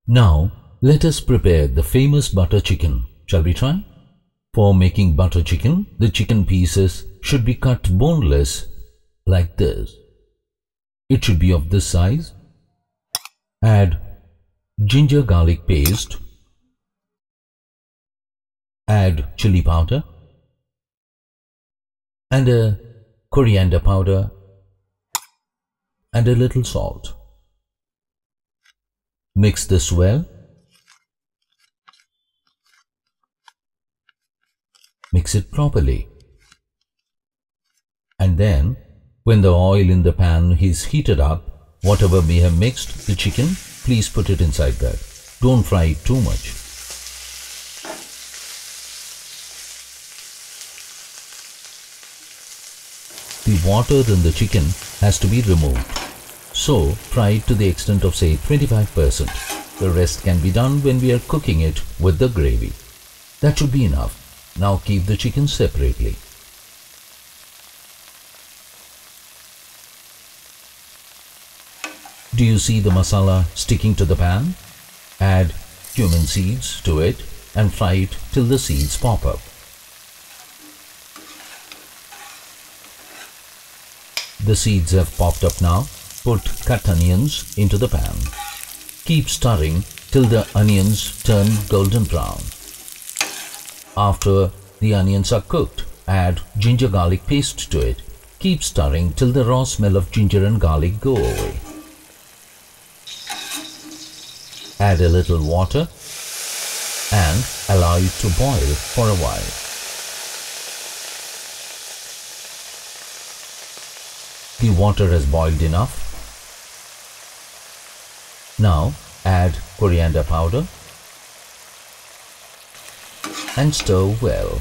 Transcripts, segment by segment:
Now, let us prepare the famous butter chicken. Shall we try? For making butter chicken, the chicken pieces should be cut boneless like this. It should be of this size. Add ginger garlic paste. Add chili powder and a coriander powder and a little salt. Mix this well. Mix it properly. And then, when the oil in the pan is heated up, whatever we have mixed the chicken, please put it inside that. Don't fry it too much. The water in the chicken has to be removed. So, fry it to the extent of say 25%. The rest can be done when we are cooking it with the gravy. That should be enough. Now keep the chicken separately. Do you see the masala sticking to the pan? Add cumin seeds to it and fry it till the seeds pop up. The seeds have popped up now. Put cut onions into the pan. Keep stirring till the onions turn golden brown. After the onions are cooked, add ginger garlic paste to it. Keep stirring till the raw smell of ginger and garlic go away. Add a little water and allow it to boil for a while. The water has boiled enough. Now add coriander powder and stir well.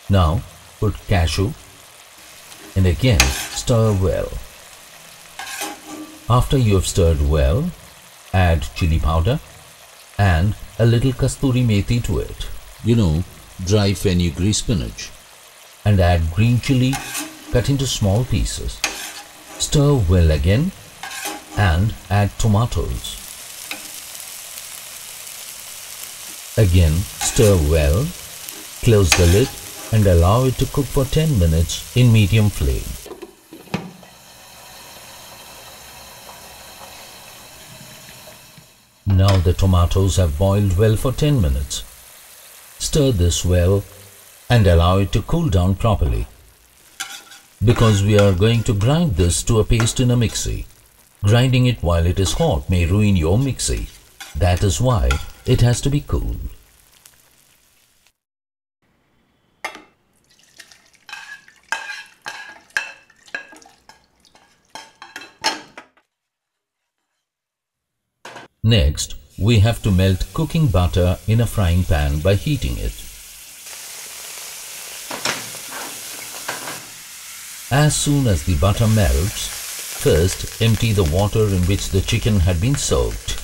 Now put cashew and again stir well. After you have stirred well, add chili powder and a little kasturi methi to it. You know, dry fenugreek spinach. And add green chilli cut into small pieces. Stir well again and add tomatoes. Again stir well, close the lid and allow it to cook for 10 minutes in medium flame. Now the tomatoes have boiled well for 10 minutes. Stir this well and allow it to cool down properly. Because we are going to grind this to a paste in a mixie. Grinding it while it is hot may ruin your mixie. That is why it has to be cool. Next, we have to melt cooking butter in a frying pan by heating it. As soon as the butter melts, first empty the water in which the chicken had been soaked.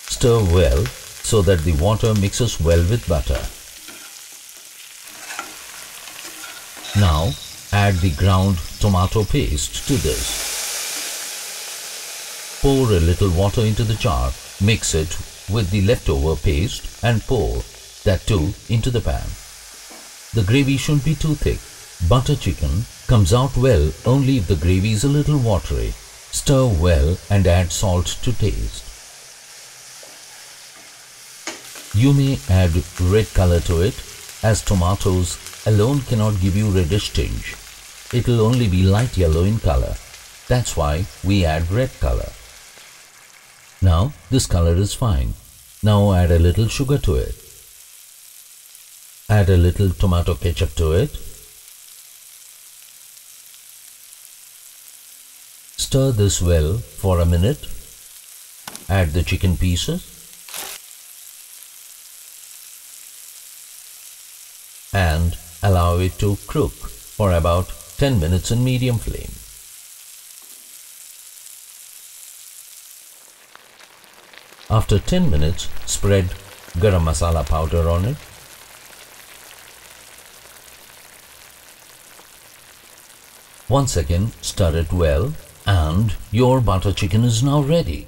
Stir well so that the water mixes well with butter. Now add the ground tomato paste to this. Pour a little water into the jar, mix it with the leftover paste and pour that too into the pan. The gravy shouldn't be too thick. Butter chicken comes out well only if the gravy is a little watery. Stir well and add salt to taste. You may add red color to it, as tomatoes alone cannot give you reddish tinge. It will only be light yellow in color. That's why we add red color. Now this color is fine. Now add a little sugar to it. Add a little tomato ketchup to it. Stir this well for a minute. Add the chicken pieces and allow it to cook for about 10 minutes in medium flame. After 10 minutes, spread garam masala powder on it. Once again, stir it well and your butter chicken is now ready.